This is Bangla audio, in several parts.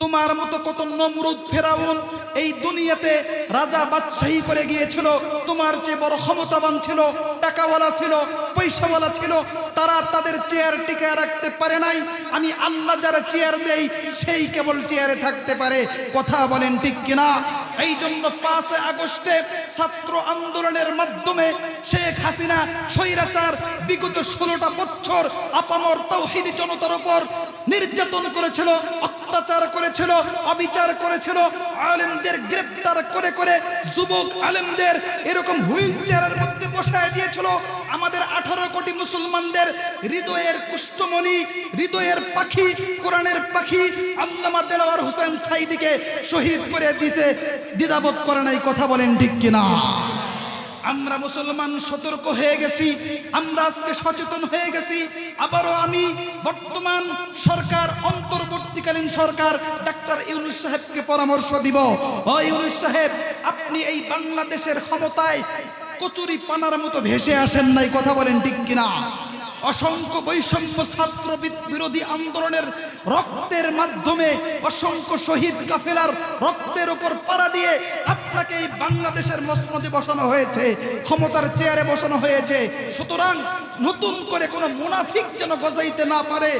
তোমার মতো কত নমরুদ ফেরাউন এই দুনিয়াতে রাজা বাদশাহী করে গিয়েছিল, তোমার চেয়ে বড় ক্ষমতাবান ছিল, টাকাওয়ালা ছিল, পয়সাওয়ালা ছিল, তারা তাদের চেয়ার টিকায় রাখতে পারে নাই। আমি আল্লাহ যারা চেয়ার দেই সেই কেবল চেয়ারে থাকতে পারে। কথা বলেন ঠিক কিনা? এই জন্য 5 আগস্টে ছাত্র আন্দোলনের মাধ্যমে শেখ হাসিনা স্বৈরাচার বিগত 16টা বছর আপামর তাওহীদি জনতার উপর নির্যাতন করেছিল, অত্যাচার করেছিল, অবিচার করেছিল, আলেমদের গ্রেফতার করে করে যুবক আলেমদের এরকম হুইল চেয়ারের মধ্যে বসায় দিয়েছিল। আমাদের 18 কোটি মুসলমানদের হৃদয়ের কুষ্ঠমণি, হৃদয়ের পাখি, কোরআনের পাখি আল্লামা দেলাওয়ার হোসেন সাঈদীকে শহীদ করে দিতে দ্বিধাবোধ করে নাই। কথা বলেন ঠিক কিনা? আমরা মুসলমান সতর্ক হয়ে গেছি, আমরা আজকে সচেতন হয়ে গেছি। আবারও আমি বর্তমান সরকার, অন্তর্বর্তীকালীন সরকার ডাক্তার ইউনূস সাহেবকে পরামর্শ দিব, ও ইউনূস সাহেব, আপনি এই বাংলাদেশের ক্ষমতায় কচুরি পানার মতো ভেসে আসেন নাই। কথা বলেন ঠিক কিনা? অসংখ্য বৈষম্য ছাত্র বিরোধী আন্দোলনের রক্তের মাধ্যমে, অসংখ্য শহীদ কাফেলার রক্তের উপর পাড়া দিয়ে আপনাকে এই বাংলাদেশের মসনদে বসানো হয়েছে, ক্ষমতার চেয়ারে বসানো হয়েছে। সুতরাং নতুন করে কোনো মুনাফিক যেন গজাইতে না পারে,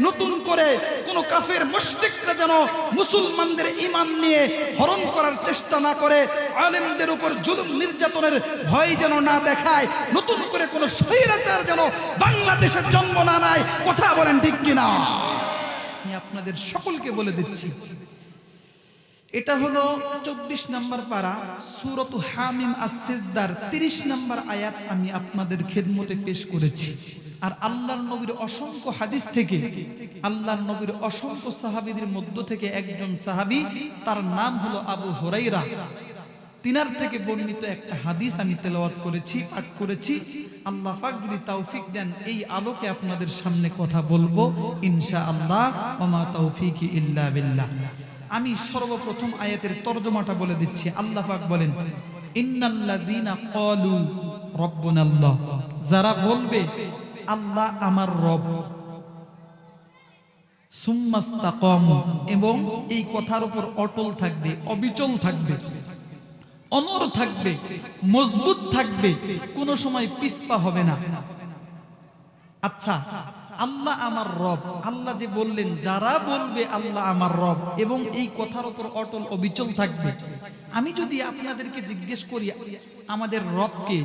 নতুন করে কোনো কাফের মুশরিকরা যেন মুসলমানদের ঈমান নিয়ে হরণ করার চেষ্টা না করে, আলেমদের উপর জুলুম নির্যাতনের ভয় যেন না দেখায়, নতুন করে কোনো স্বৈরাচার যেন বাংলাদেশের জন্ম না নেয়। কথা বলেন ঠিক কিনা? আমি আপনাদের সকলকে বলে দিচ্ছি, এটা হলো 24 নম্বর পারা সূরাত হামিম আস-সিজদার 30 নম্বর আয়াত আমি আপনাদের খেদমতে পেশ করেছি। আর আল্লাহর নবীর অসংখ্য হাদিস থেকে, আল্লাহর নবীর অসংখ্য সাহাবীদের মধ্য থেকে একজন সাহাবী, তার নাম হলো আবু হুরায়রা, তিনার থেকে বর্ণিত একটা হাদিস আমি তেলাওয়াত করেছি, পাঠ করেছি। আল্লাহ পাক যদি তৌফিক দেন এই আলোকে আপনাদের সামনে কথা বলবো ইনশাআল্লাহ। ওয়া মা তৌফিকি ইল্লা বিল্লাহ। আমি সর্বপ্রথম আয়াতের তরজমাটা বলে দিচ্ছি। আল্লাহ পাক বলেন, ইন্নাল্লাযীনা ক্বালু রাব্বুনাল্লাহ, যারা বলবে আল্লাহ আমার রব, সুম্মাস্তাকামু, এবং এই কথার উপর অটল থাকবে, অবিচল থাকবে, অনড় থাকবে, মজবুত থাকবে, কোনো সময় পিছপা হবে না। আচ্ছা, আল্লাহ আমার রব, আল্লাহ যে বললেন যারা বলবে আল্লাহ আমার রব এবং এই কথার উপর অটল অবিচল থাকবে, আমি যদি আপনাদেরকে জিজ্ঞেস করি আমাদের রবকে,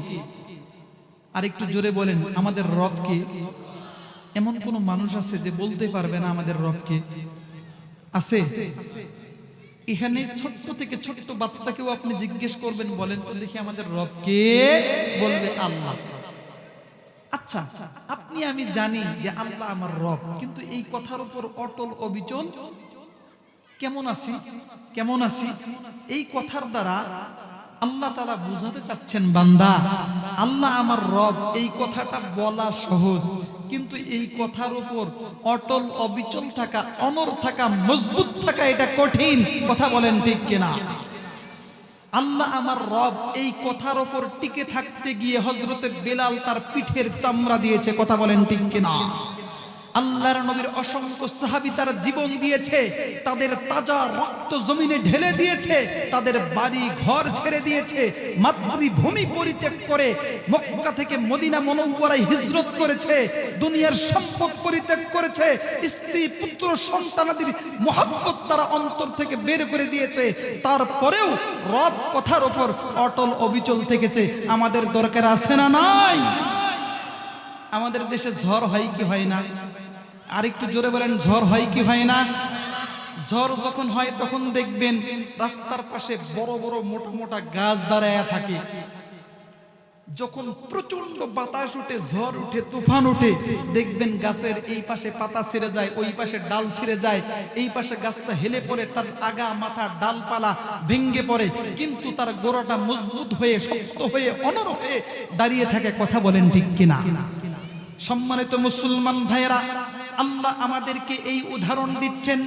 আর একটু জোরে বলেন আমাদের রবকে, এমন কোন মানুষ আছে যে বলতে পারবে না আমাদের রবকে? আছে? এখানে ছোট্ট থেকে ছোট্ট বাচ্চাকেও আপনি জিজ্ঞেস করবেন, বলেন তো দেখি আমাদের রবকে, বলবে আল্লাহ। আচ্ছা, আপনি আমি জানি যে আল্লাহ আমার রব, কিন্তু এই কথার উপর অটল অবিচল কেমন আছি? কেমন আছি? এই কথার দ্বারা আল্লাহ তাআলা বুঝাতে চাচ্ছেন, বান্দা আল্লাহ আমার রব, এই কথাটা বলা সহজ, কিন্তু এই কথার উপর অটল অবিচল থাকা, অনড় থাকা, মজবুত থাকা এটা কঠিন। কথা বলেন ঠিক কিনা? আল্লাহ আমার রব এই কথার উপর টিকে থাকতে গিয়ে হযরতে বেলাল তার পিঠের চামড়া দিয়েছে। কথা বলেন ঠিক কিনা? আল্লাহর নবীর অসংখ্য সাহাবী তারা জীবন দিয়েছে, তাদের তাজা রক্ত জমিনে ঢেলে দিয়েছে, তাদের বাড়ি ঘর ছেড়ে দিয়েছে, মাতৃভূমি পরিত্যাগ করে মক্কা থেকে মদিনা মুনাওয়ারায় হিজরত করেছে, দুনিয়ার সম্পদ পরিত্যাগ করেছে, স্ত্রী পুত্র সন্তানাদির মহব্বত তারা অন্তর থেকে বের করে দিয়েছে, তারপরেও রব কথার উপর অটল অবিচল থেকেছে। আমাদের দরকার আছে না নাই? আমাদের দেশে ঝড় হয় কি হয় না? আরেকটু জোরে বলেন, ঝড় হয় কি হয় না? ঝড় যখন হয় তখন দেখবেন রাস্তার পাশে বড় বড় মোটা মোটা গাছ দাঁড়ায় থাকে। যখন প্রচন্ড বাতাস উঠে, ঝড় উঠে, তুফান উঠে, দেখবেন গাছের এই পাশে পাতা ছিঁড়ে যায়, ওই পাশে ডাল ছিঁড়ে যায়, এই পাশে গাছটা হেলে পড়ে, তার আগা মাথা ডালপালা ভেঙে পড়ে, কিন্তু তার গোড়াটা মজবুত হয়ে, শক্ত হয়ে, অনড় হয়ে দাঁড়িয়ে থাকে। কথা বলেন ঠিক কিনা? সম্মানিত মুসলমান ভাইয়েরা, আল্লাহ আমাদেরকে এই উদাহরণ দিচ্ছেন,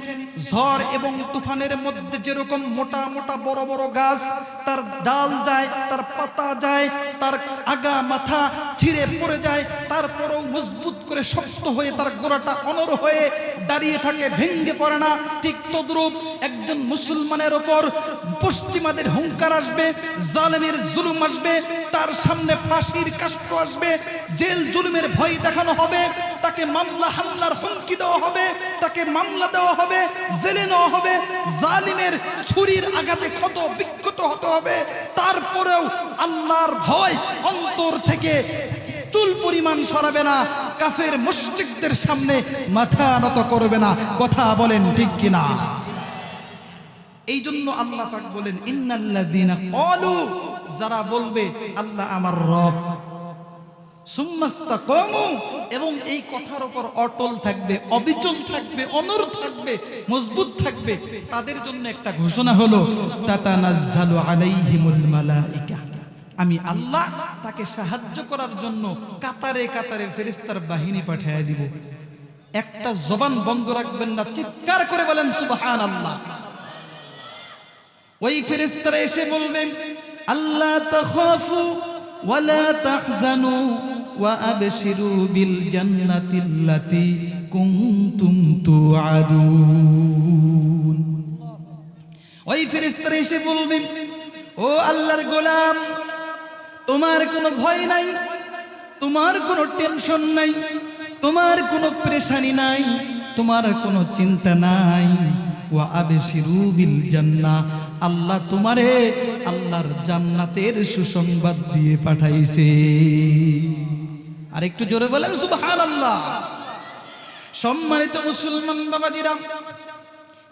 ঝড় এবং তুফানের মধ্যে যেরকম মোটা মোটা বড় বড় গাছ, তার ডাল যায়, তার পাতা যায়, তার আগা মাথা ছিঁড়ে পড়ে যায়, তারপরেও মজবুত করে শক্ত হয়ে তার গোড়াটা অনড় হয়ে দাঁড়িয়ে থাকে, ভেঙে পড়ে না। ঠিক তদ্রূপ একজন মুসলমানের ওপর পশ্চিমাদের হুঙ্কার আসবে, জালেমের জুলুম আসবে, তার সামনে ফাঁসির কাষ্ঠ আসবে, জেল জুলুমের ভয় দেখানো হবে, তাকে মামলা হামলার হুমকি দেওয়া হবে, তাকে মামলা দেওয়া হবে, জেলে নেওয়া হবে, জালিমের ছুরির আঘাতে ক্ষত বিক্ষত হতে হবে। তারপরেও আল্লাহর ভয় অন্তর থেকে চুল পরিমাণ সরাবে না, কাফের মুশরিকদের সামনে মাথা নত করবে না। কথা বলেন ঠিক কিনা? এই জন্য আল্লাহ পাক বলেন, ইন্নাল্লাযীনা ক্বালু, যারা বলবে আল্লাহ আমার রব, সুম্মাস্তাকামু, এবং এই কথার উপর অটল থাকবে, অবিচল থাকবে, অনড় থাকবে, মজবুত থাকবে, তাদের জন্য একটা ঘোষণা হলো, তাতানাজ্জালু আলাইহিমুল মালাইকা, আমি আল্লাহ তাকে সাহায্য করার জন্য কাতারে কাতারে ফেরেশতার বাহিনী পাঠিয়ে দিব। একটা জবান বন্ধ রাখবেন না, চিৎকার করে বলেন সুবহানাল্লাহ। ওই ফেরেশতারা এসে বলবেন, আল্লাহ তাখাফু ওয়ালা তাহজানু ওয়া আবশিরু বিল জান্নাতিল্লাতী কুনতুম তুআদুন। ওই ফেরেশতারা এসে বলবেন, ও আল্লাহর গোলাম, তোমার কোনো ভয় নাই, তোমার কোনো টেনশন নাই, তোমার কোনো পেরেশানি নাই, তোমার কোনো চিন্তা নাই। ওয়া আবশিরু বিল জান্নাহ, আল্লাহ তোমারে আল্লাহর জান্নাতের সুসংবাদ দিয়ে পাঠাইছে। আর একটু জোরে বলেন সুবহানাল্লাহ। সম্মানিত মুসলমান বাবাজিরা,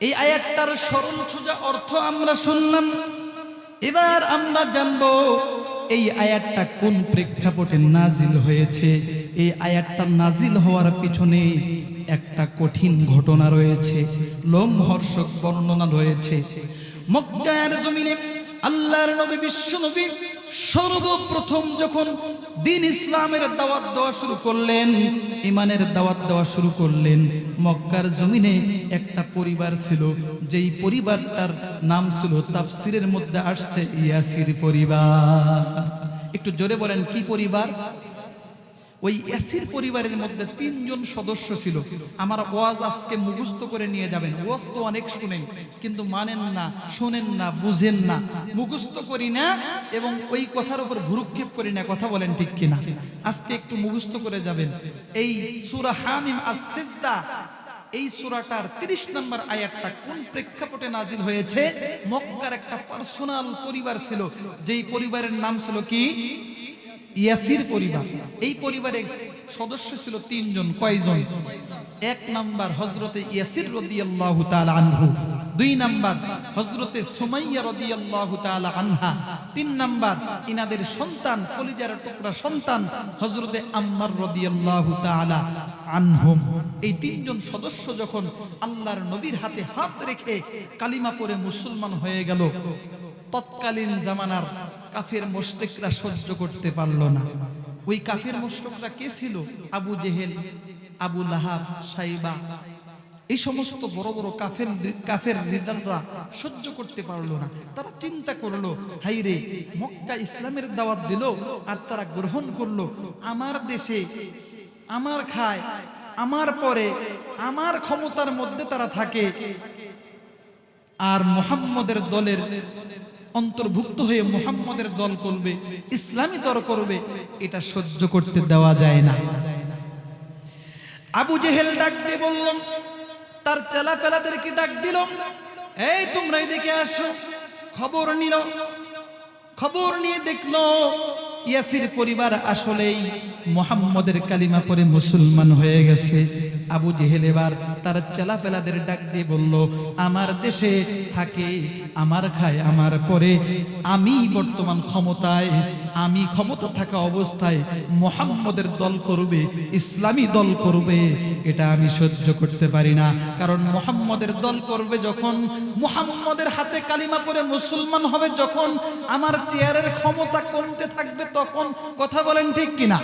এই আয়াতটার সরল সোজা অর্থ আমরা শুনলাম। এবার আমরা জানবো এই আয়াতটা কোন প্রেক্ষাপটে নাজিল হয়েছে। এই আয়াতটা নাজিল হওয়ার পিছনে একটা কঠিন ঘটনা রয়েছে, লোমহর্ষক বর্ণনা রয়েছে। মক্কার জমিনে আল্লাহর নবী বিশ্ব নবী সর্বপ্রথম যখন দ্বীন ইসলামের দাওয়াত দেওয়া শুরু করলেন, ঈমানের দাওয়াত দেওয়া শুরু করলেন, মক্কার জমিনে একটা পরিবার ছিল, যেই পরিবারটার নাম ছিল, তাফসীরের মধ্যে আসছে ইয়াসির পরিবার। একটু জোরে বলেন কি পরিবার? ওই ইয়াসির পরিবারের মধ্যে 3 জন সদস্য ছিল। আমার ওয়াজ আজকে মুখস্থ করে নিয়ে যাবেন। ওয়াজ তো অনেক শুনেন, কিন্তু মানেন না, শোনেন না, বুঝেন না, মুখস্থ করি না এবং ওই কথার উপর ভ্রুক্ষেপ করি না। কথা বলেন ঠিক কিনা? আজকে একটু মুখস্থ করে যাবেন। এই সূরা হামিম আস-সিজদা, এই সূরাটার 30 নম্বর আয়াতটা কোন প্রেক্ষাপটে নাজিল হয়েছে? মক্কার একটা পার্সোনাল পরিবার ছিল, যেই পরিবারের নাম ছিল কি? ইয়াসির পরিবার। এই পরিবারের সদস্য ছিল 3 জন। কয়জন? 1 নাম্বার হযরতে ইয়াসির রাদিয়াল্লাহু তাআলা আনহু, 2 নাম্বার হযরতে সুমাইয়া রাদিয়াল্লাহু তাআলা আনহা, 3 নাম্বার ইনাদের সন্তান, কলিজার টুকরা সন্তান হযরতে আম্মার রাদিয়াল্লাহু তাআলা আনহুম। এই 3 জন সদস্য যখন আল্লাহর নবীর হাতে হাত রেখে কালিমা পড়ে মুসলমান হয়ে গেল, তৎকালীন জামানার কাফের মুশরিকরা সহ্য করতে পারল না। ওই কাফের মুশরিকরা কে ছিল? আবু জেহেল, আবু লাহাব, সাইবা, এই সমস্ত বড় বড় কাফের রিডাররা সহ্য করতে পারলো না। তারা চিন্তা করলো, হাই রে, মক্কা ইসলামের দাওয়াত দিল আর তারা গ্রহণ করলো, আমার দেশে আমার খায়, আমার পরে আমার ক্ষমতার মধ্যে তারা থাকে, আর মুহাম্মদের দলের অন্তর্ভুক্ত হয়ে মুহাম্মদের দল করবে, ইসলামী দল করবে, এটা সহ্য করতে দেওয়া যায় না। আবু জেহেল ডাক দিয়ে বলল, তার চেলাফেলাদেরকে ডাক দিল, এই তোমরা এদিকে আসো। খবর নিল, খবর নিয়ে দেখলো ইয়াসির পরিবার আসলেই মুহাম্মদের কালিমা পড়ে মুসলমান হয়ে গেছে। আবু জেহেল এবার তার চেলাফেলাদের ডাক দিয়ে বলল, আমার দেশে থাকে, আমার খায়, আমার পরে, আমি বর্তমান ক্ষমতায়, আমি ক্ষমতা থাকা অবস্থায় মুহাম্মদের দল করবে, ইসলামী দল করবে, এটা আমি সহ্য করতে পারি না। কারণ মুহাম্মদের দল করবে যখন, মুহাম্মদের হাতে কালিমা পড়ে মুসলমান হবে যখন, আমার চেয়ারের ক্ষমতা কমতে থাকবে তখন। কথা বলেন ঠিক কিনা?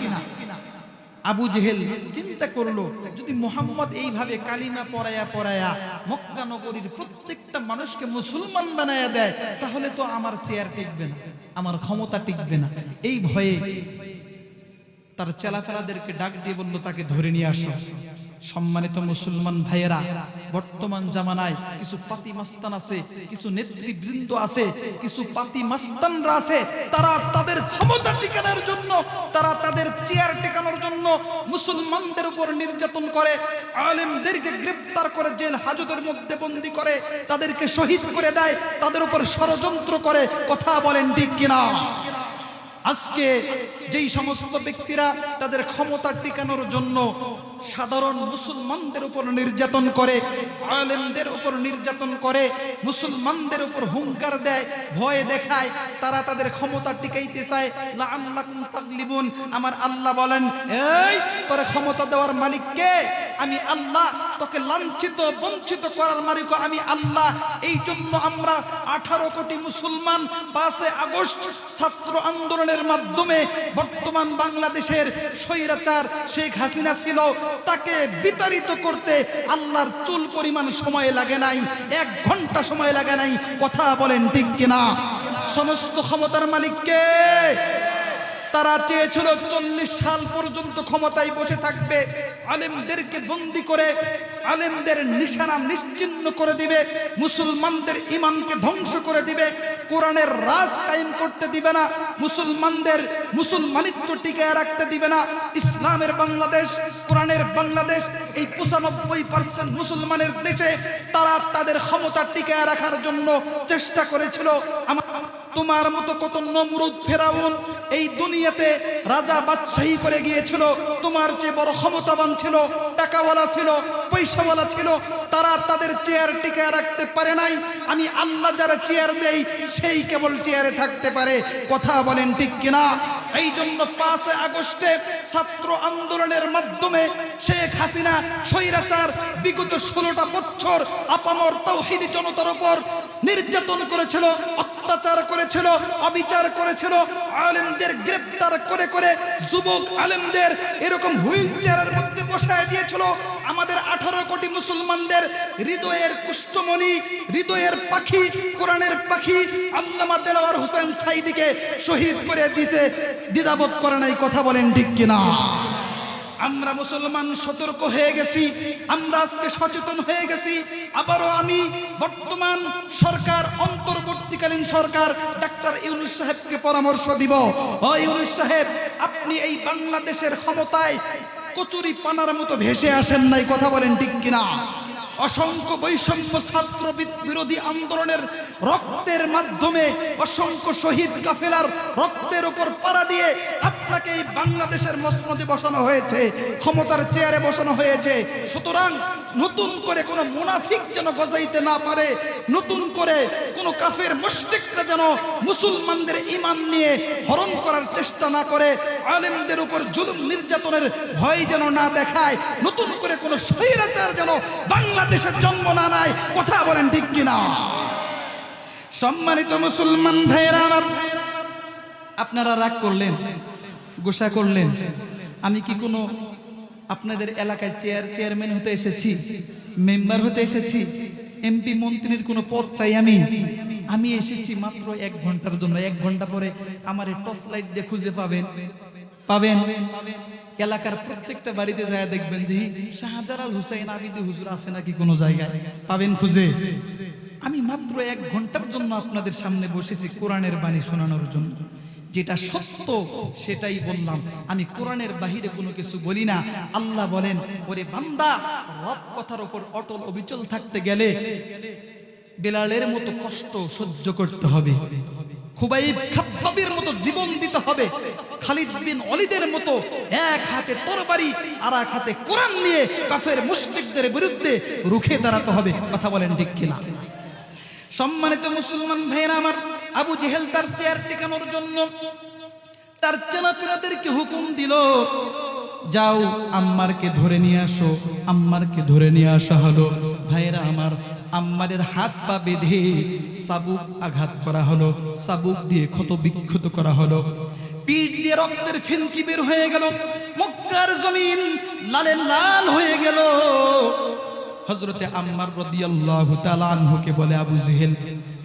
আবু জেহেল চিন্তা করলো, যদি মুহাম্মদ এইভাবে কালিমা পড়ায়া পড়ায়া মক্কা নগরীর প্রত্যেকটা মানুষকে মুসলমান বানায়া দেয়, তাহলে তো আমার চেয়ার টিকবে না, আমার ক্ষমতা টিকবে না। এই ভয়ে তার চেলাচালাদেরকে ডাক দিয়ে বলল, তাকে ধরে নিয়ে আসো। সম্মানিত মুসলমান ভাইয়েরা, বর্তমান জামানায় কিছু পাতি মাস্তান আছে, কিছু নেতৃবৃন্দ আছে, কিছু পাতি মাস্তানরা আছে, তারা তাদের ক্ষমতা টিকানোর জন্য, তারা তাদের চেয়ার টিকানোর জন্য মুসলমানদের উপর নির্যাতন করে, আলেমদেরকে গ্রেফতার করে জেল হাজতের মধ্যে বন্দী করে, তাদেরকে শহীদ করে দেয়, তাদের উপর ষড়যন্ত্র করে। কথা বলেন ঠিক কিনা? আজকে যেই সমস্ত ব্যক্তিরা তাদের ক্ষমতা টিকানোর জন্য সাধারণ মুসলমানদের উপর নির্যাতন করে, আলেমদের উপর নির্যাতন করে, মুসলমানদের উপর হুঙ্কার দেয়, ভয় দেখায়, তারা তাদের ক্ষমতা টিকাইতে চায়। লাআল্লাকুম তাগলিবুন। আমার আল্লাহ বলেন, এই তোর ক্ষমতা দেওয়ার মালিক কে? আমি আল্লাহ। তোকে লাঞ্ছিত বঞ্চিত করার মালিক আমি আল্লাহ। এই জন্য আমরা 18 কোটি মুসলমান 5 আগস্ট ছাত্র আন্দোলনের মাধ্যমে বর্তমান বাংলাদেশের স্বৈরাচার শেখ হাসিনা ছিল, তাকে বিতাড়িত করতে আল্লাহর চুল পরিমাণ সময় লাগে নাই, 1 ঘন্টা সময় লাগে নাই। কথা বলেন ঠিক কিনা? সমস্ত ক্ষমতার মালিক কে? তারা চেয়েছিল 40 সাল পর্যন্ত ক্ষমতায় বসে থাকবে, আলেমদেরকে বন্দী করে আলেমদের নিশানা নিশ্চিহ্ন করে দিবে, মুসলমানদের ঈমানকে ধ্বংস করে দিবে, কোরআনের রাজ কায়েম করতে দিবে না, মুসলমানদের মুসলমানিত্ব টিকায় রাখতে দিবে না। ইসলামের বাংলাদেশ, কোরআনের বাংলাদেশ, এই 95% মুসলমানের দেশে তারা তাদের ক্ষমতা টিকায় রাখার জন্য চেষ্টা করেছিল। তোমার মতো কত নমরুদ ফেরাউন এই দুনিয়াতে রাজা বাদশাহী করে গিয়েছিল, তোমার চেয়ে বড় ক্ষমতাবান ছিল, টাকাওয়ালা ছিল, পয়সাওয়ালা ছিল, তারা তাদের চেয়ার টিকায় রাখতে পারে নাই। আমি আল্লাহ যারা চেয়ার দেই সেই কেবল চেয়ারে থাকতে পারে। কথা বলেন ঠিক কিনা? এই জন্য 5 আগস্টে ছাত্র আন্দোলনের মাধ্যমে শেখ হাসিনা স্বৈরাচার বিগত 16টা বছর আপামর তাওহীদি জনতার উপর নির্যাতন করেছিল, অত্যাচার করেছিল, অবিচার করেছিল, আলেমদের গ্রেফতার করে করে যুবক আলেমদের এরকম হুইল চেয়ারের মধ্যে বসায় দিয়েছিল। আমাদের 18 কোটি মুসলমানদের হৃদয়ের কুষ্ঠমণি, হৃদয়ের পাখি, কোরআনের পাখি আল্লামা দেলাওয়ার হোসেন সাঈদীকে শহীদ করে দিতে দ্বিধাবোধ করে নাই। কথা বলেন ঠিক কিনা? আমরা মুসলমান সতর্ক হয়ে গেছি, আমরা আজকে সচেতন হয়ে গেছি। আবারও আমি বর্তমান সরকার, অন্তর্বর্তীকালীন সরকার ডাক্তার ইউনূস সাহেবকে পরামর্শ দিব, ও ইউনূস সাহেব, আপনি এই বাংলাদেশের ক্ষমতায় কচুরি পানার মতো ভেসে আসেন নাই। কথা বলেন ঠিক কিনা? অসংখ্য বৈষম্য ছাত্র বিরোধী আন্দোলনের রক্তের মাধ্যমে, অসংখ্য শহীদ কাফেলার রক্তের উপর পাড়া দিয়ে আপনাকে এই বাংলাদেশের মসনদে বসানো হয়েছে, ক্ষমতার চেয়ারে বসানো হয়েছে। সুতরাং নতুন করে কোনো মুনাফিক যেন গজাইতে না পারে, নতুন করে কোনো কাফের মুশরিকরা যেন মুসলমানদের ঈমান নিয়ে হরণ করার চেষ্টা না করে, আলেমদের উপর জুলুম নির্যাতনের ভয় যেন না দেখায়, নতুন করে কোনো স্বৈরাচার যেন বাংলাদেশের জন্ম না নেয়। কথা বলেন ঠিক কিনা? সম্মানিত মুসলমান ভাইয়েরা আমার, আপনারা রাগ করলেন, গোসা করলেন। আমি কি কোনো আপনাদের এলাকায় চেয়ারম্যান হতে এসেছি, মেম্বার হতে এসেছি, এমপি মন্ত্রীর কোনো পদ চাই? আমি এসেছি মাত্র 1 ঘন্টার জন্য। 1 ঘন্টা পরে আমার টর্চ লাইট দিয়ে খুঁজে পাবেন। এলাকার প্রত্যেকটা বাড়িতে যায় দেখবেন যে শাহজালাল হুসাইন আবিদি হুজুর আছে নাকি কোনো জায়গায়, পাবেন খুঁজে। আমি মাত্র 1 ঘন্টার জন্য আপনাদের সামনে বসেছি কোরআনের বাণী শোনানোর জন্য। যেটা সত্য সেটাই বললাম, আমি কোরআনের বাহিরে কোনো কিছু বলি না। আল্লাহ বলেন, ওরে বান্দা, রব কথার উপর অটল অবিচল থাকতে গেলে বেলালের মতো কষ্ট সহ্য করতে হবে, খুবাইব খাব্বাবের মতো জীবন দিতে হবে, খালিদ বিন ওয়ালিদের মতো এক হাতে তরবারি আর এক হাতে কোরআন নিয়ে কাফের মুশরিকদের বিরুদ্ধে রুখে দাঁড়াতে হবে। কথা বলেন ঠিক কিনা? সম্মানিত মুসলমান ভাইরা আমার, আবু জেহেল তার চেয়ার টিকানোর জন্য তার চেনাচেনাদেরকে হুকুম দিল, যাও আম্মারকে ধরে নিয়ে আসো। আম্মারকে ধরে নিয়ে আসা হলো। ভাইরা আমার, আম্মারের হাত পা বেঁধে চাবুক আঘাত করা হলো, চাবুক দিয়ে ক্ষত বিক্ষত করা হলো, পিঠ দিয়ে রক্তের ফিনকি বের হয়ে গেল। মক্কার জমিন লালে লাল হয়ে গেল। হযরতে আম্মার রাদিয়াল্লাহু তাআলা আনহুকে বলে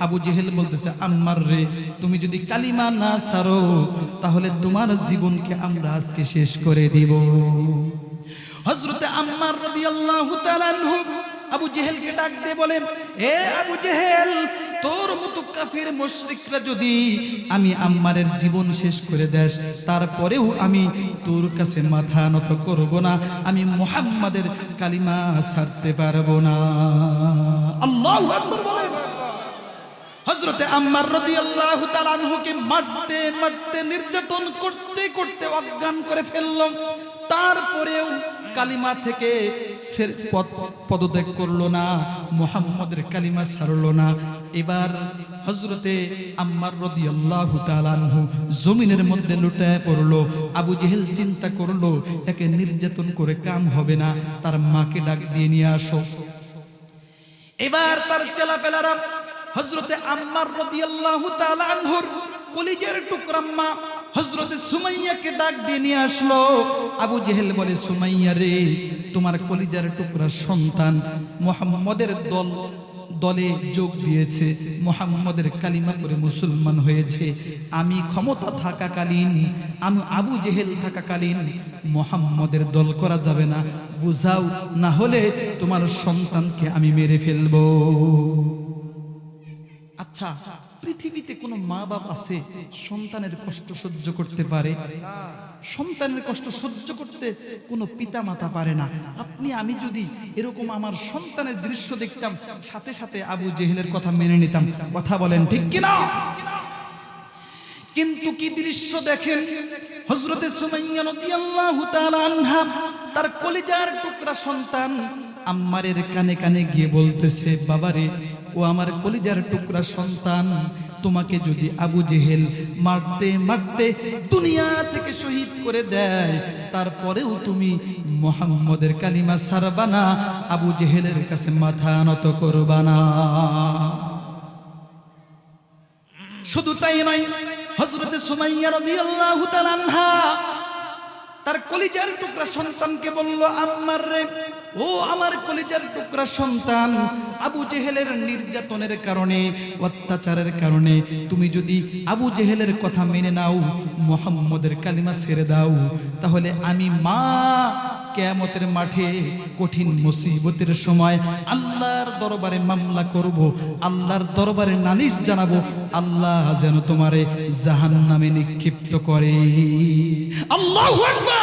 আবু জেহেল বলতেছে, আম্মার রে, তুমি যদি কালিমা না ছাড়ো তাহলে তোমার জীবনকে আমরা আজকে শেষ করে দিব। হযরতে আম্মার রাদিয়াল্লাহু তাআলা আনহু আবু জেহেলকে ডাক দিয়ে বলে, এ আবু জেহেল, তোর মতো কাফির মুশরিকরা যদি আমি আম্মারের জীবন শেষ করে দেস, তারপরেও আমি তোর কাছে মাথা নত করব না, আমি মুহাম্মাদের কালিমা ছাড়তে পারবো না। আল্লাহু আকবার বলেন। হযরতে আম্মার রাদিয়াল্লাহু তাআলা আনহুকে মারতে মারতে নির্যাতন করতে করতে অজ্ঞান করে ফেলল। তারপরেও কালিমা থেকে পদত্যাগ করলো না, মুহাম্মাদের কালিমা ছাড়লো না। এবার হযরতে আম্মার রাদিয়াল্লাহু তাআলা আনহু জমিনের মধ্যে লুটায় পড়লো। আবু জেহেল চিন্তা করলো, একে নির্যাতন করে কাম হবে না, তার মাকে ডাক দিয়ে নিয়ে আসো। এবার তার চেলাপেলারা হযরতে আম্মার রাদিয়াল্লাহু তাআলা আনহুর কলিজার টুকরা মা হযরতে সুমাইয়াকে ডাক দিয়ে নিয়ে আসলো। আবু জেহেল বলে, সুমাইয়া রে, তোমার কলিজার টুকরা সন্তান মুহাম্মাদের দলে যোগ দিয়েছে, মুহাম্মাদের কালিমা পড়ে মুসলমান হয়েছে। আমি ক্ষমতা থাকাকালীন, আমি আবু জেহেল থাকাকালীন মুহাম্মাদের দল করা যাবে না, বুঝাও, না হলে তোমার সন্তানকে আমি মেরে ফেলবো। আচ্ছা, পৃথিবীতে কোনো মা বাপ আছে সন্তানের কষ্ট সহ্য করতে পারে? সন্তানের কষ্ট সহ্য করতে কোনো পিতা মাতা পারে না। আপনি আমি যদি এরকম আমার সন্তানের দৃশ্য দেখতাম, সাথে সাথে আবু জেহেলের কথা মেনে নিতাম। কথা বলেন ঠিক কিনা? কিন্তু কি দৃশ্য দেখেন, হযরতে সুমাইয়া রাদিয়াল্লাহু তাআলা আনহা তার কলিজার টুকরা সন্তান আম্মারের কানে কানে গিয়ে বলতেছে, বাবারে, ও আমার কলিজার টুকরা সন্তান, তোমাকে যদি আবু জেহেল মারতে মারতে দুনিয়া থেকে শহীদ করে দেয়, তারপরেও তুমি মুহাম্মাদের কালিমা ছাড়বা না, আবু জেহেলের কাছে মাথা নত করবা না। শুধু তাই নয়, হযরতে সুমাইয়া রাদিয়াল্লাহু তাআলা আনহা তার কলিজার টুকরা সন্তানকে বলল, আম্মার রে, ও আমার কলিজার টুকরা সন্তান, আবু জেহেলের নির্যাতনের কারণে, অত্যাচারের কারণে তুমি যদি আবু জেহেলের কথা মেনে নাও, মুহাম্মাদের কালিমা ছেড়ে দাও, তাহলে আমি মা কিয়ামতের মাঠে কঠিন মুসিবতের সময় আল্লাহর দরবারে মামলা করব, আল্লাহর দরবারে নালিশ জানাবো, আল্লাহ যেন তোমারে জাহান্নামে নিক্ষিপ্ত করে। আল্লাহু আকবার।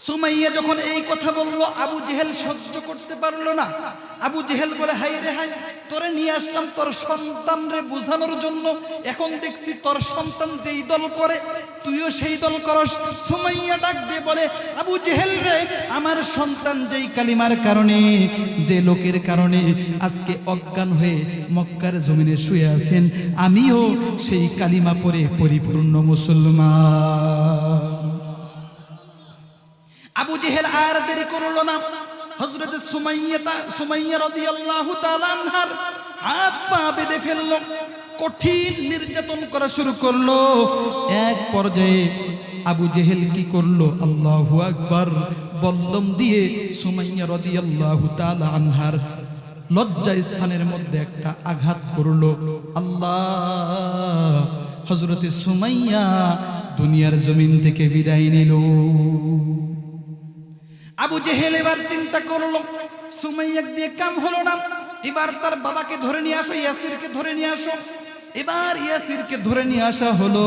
সুমাইয়া যখন এই কথা বলল, আবু জেহেল সহ্য করতে পারলো না। আবু জেহেল বলে, হায় রে হায়, তোরে নিয়ে আসলাম তোর সন্তান রে বোঝানোর জন্য, এখন দেখছি তোর সন্তান যেই দল করে তুইও সেই দল করস। সুমাইয়া ডাক দিয়ে বলে, আবু জেহেল রে, আমার সন্তান যেই কালিমার কারণে, যে লোকের কারণে আজকে অজ্ঞান হয়ে মক্কার জমিনে শুয়ে আছেন, আমিও সেই কালিমা পড়ে পরিপূর্ণ মুসলমান। আবু জেহেল আর দেরি করলো না, হযরতে সুমাইয়া রাদিয়াল্লাহু তাআলা আনহার হাত পা বেঁধে ফেলল, কঠিন নির্যাতন করা শুরু করলো। এক পর্যায়ে আবু জেহেল কি করলো, আল্লাহু আকবার, বল্লম দিয়ে সুমাইয়া রাদিয়াল্লাহু তাআলা আনহার লজ্জা স্থানের মধ্যে একটা আঘাত করলো। আল্লাহ, হযরতে সুমাইয়া দুনিয়ার জমিন থেকে বিদায় নিল। আবু জেহেল এবার চিন্তা করলো, সুমাইয়া দিয়ে কাম হলো না, এবার তার বাবাকে ধরে নিয়ে আসো, ইয়াসিরকে ধরে নিয়ে আসো। এবার ইয়াসিরকে ধরে নিয়ে আসা হলো।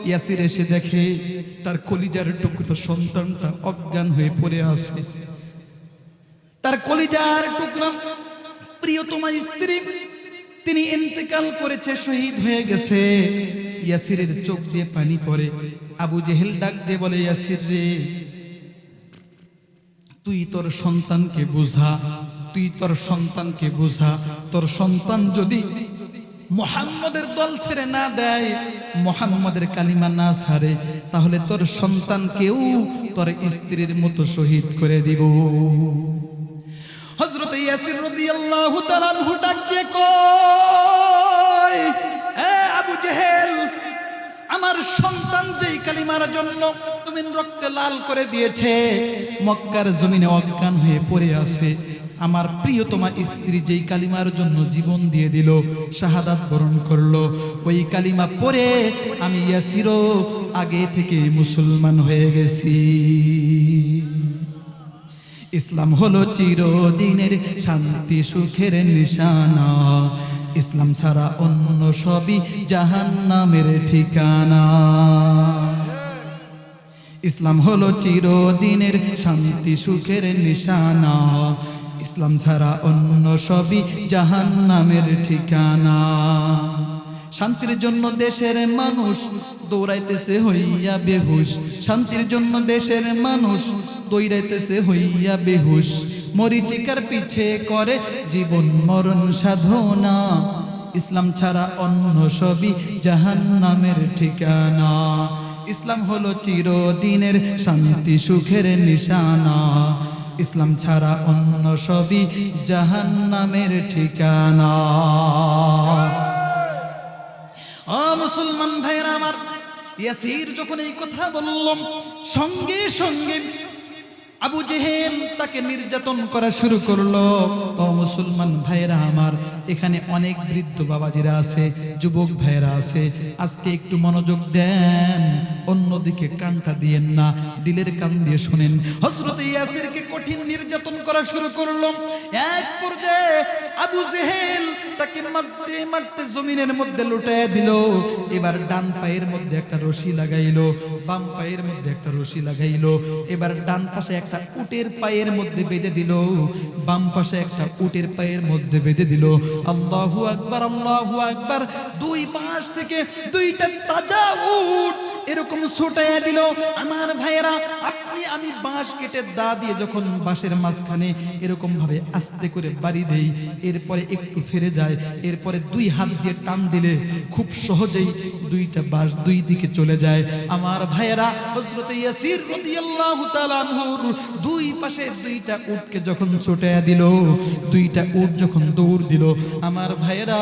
ইয়াসির এসে দেখে তার কলিজার টুকরা সন্তানটা অজ্ঞান হয়ে পড়ে আছে। তার কলিজার টুকরা প্রিয়তমা স্ত্রী, তিনি ইন্তেকাল করেছে, শহীদ হয়ে গেছে। ইয়াসিরের চোখ দিয়ে পানি পড়ে। আবু জেহেল ডাক দিয়ে বলে, ইয়াসির রে, তুই তোর সন্তানকে বুঝা, তুই তোর সন্তানকে বুঝা। তোর সন্তান যদি মুহাম্মাদের দল ছেড়ে না দেয়, মুহাম্মাদের কালিমা না ছাড়ে, তাহলে তোর সন্তানকেও তোর স্ত্রীর মতো শহীদ করে দিব। হযরত ইয়াসির রাদিয়াল্লাহু তাআলা আনহু ডাক দিয়ে কয়, এ আবু জেহেল, আমার সন্তান যেই কালিমার জন্য তুমি রক্তে লাল করে দিয়েছে, মক্কার জমিনে অজ্ঞান হয়ে পড়ে আছে, আমার প্রিয়তমা স্ত্রী যেই কালিমার জন্য জীবন দিয়ে দিল, শাহাদাত বরণ করলো, ওই কালিমা পড়ে আমি ইয়াসিরও আগে থেকে মুসলমান হয়ে গেছি। ইসলাম হলো চিরদিনের শান্তি সুখের নিশানা, ইসলাম ছাড়া অন্য সবই জাহান্নামের ঠিকানা। ইসলাম হলো চিরদিনের শান্তি সুখের নিশানা, ইসলাম ছাড়া অন্য সবই জাহান্নামের ঠিকানা। শান্তির জন্য দেশের মানুষ দৌড়াইতেছে হইয়া বেহুশ, শান্তির জন্য দেশের মানুষ দৌড়াইতেছে হইয়া বেহুশ, মরিচিকার পিছে করে জীবন মরণ সাধনা, ইসলাম ছাড়া অন্য সবই জাহান্নামের ঠিকানা। ইসলাম হলো চিরদিনের শান্তি সুখের নিশানা, ইসলাম ছাড়া অন্য সবই জাহান্নামের ঠিকানা। ও মুসলমান ভাইরা আমার, ইয়াসির যখন এই কথা বললাম, সঙ্গে সঙ্গে আবু জেহেল তাকে নির্যাতন করা শুরু করলো। ও মুসলমান ভাইরা আমার, এখানে অনেক বৃদ্ধ বাবাজিরা আছে, যুবক ভাইরা আছে, আজকে একটু মনোযোগ দেন, অন্যদিকে কানটা দিয়েন না, দিলের কান দিয়ে শুনেন। হযরত ইয়াসিরকে কঠিন নির্যাতন করা শুরু করলো। এক পর্যায়ে আবু জেহেল তাকে মারতে মারতে জমিনের মধ্যে লুটাইয়া দিল। এবার ডান পায়ের মধ্যে একটা রশি লাগাইলো, বাম পায়ের মধ্যে একটা রশি লাগাইলো। এবার ডান পাশে একটা উটের পায়ের মধ্যে বেঁধে দিল, বাম পাশে একটা উটের পায়ের মধ্যে বেঁধে দিল। আল্লাহু আকবার, আল্লাহু আকবার। দুই পাশ থেকে দুইটা তাজা উট এরকম ছুটাইয়া দিল। আমার ভাইয়েরা, আপনি আমি বাঁশ কেটে দা দিয়ে যখন বাঁশের মাঝখানে এরকম ভাবে আস্তে করে বাড়ি দেই, এরপরে একটু ফিরে যায়, এরপরে দুই হাত দিয়ে টান দিলে খুব সহজেই দুইটা বাঁশ দুই দিকে চলে যায়। আমার ভাইয়েরা, হযরত ইয়াসির রাদিয়াল্লাহু তাআলা আনহুর দুই পাশে দুইটা উটকে যখন ছুটাইয়া দিল, দুইটা উট যখন দৌড় দিল, আমার ভাইয়েরা,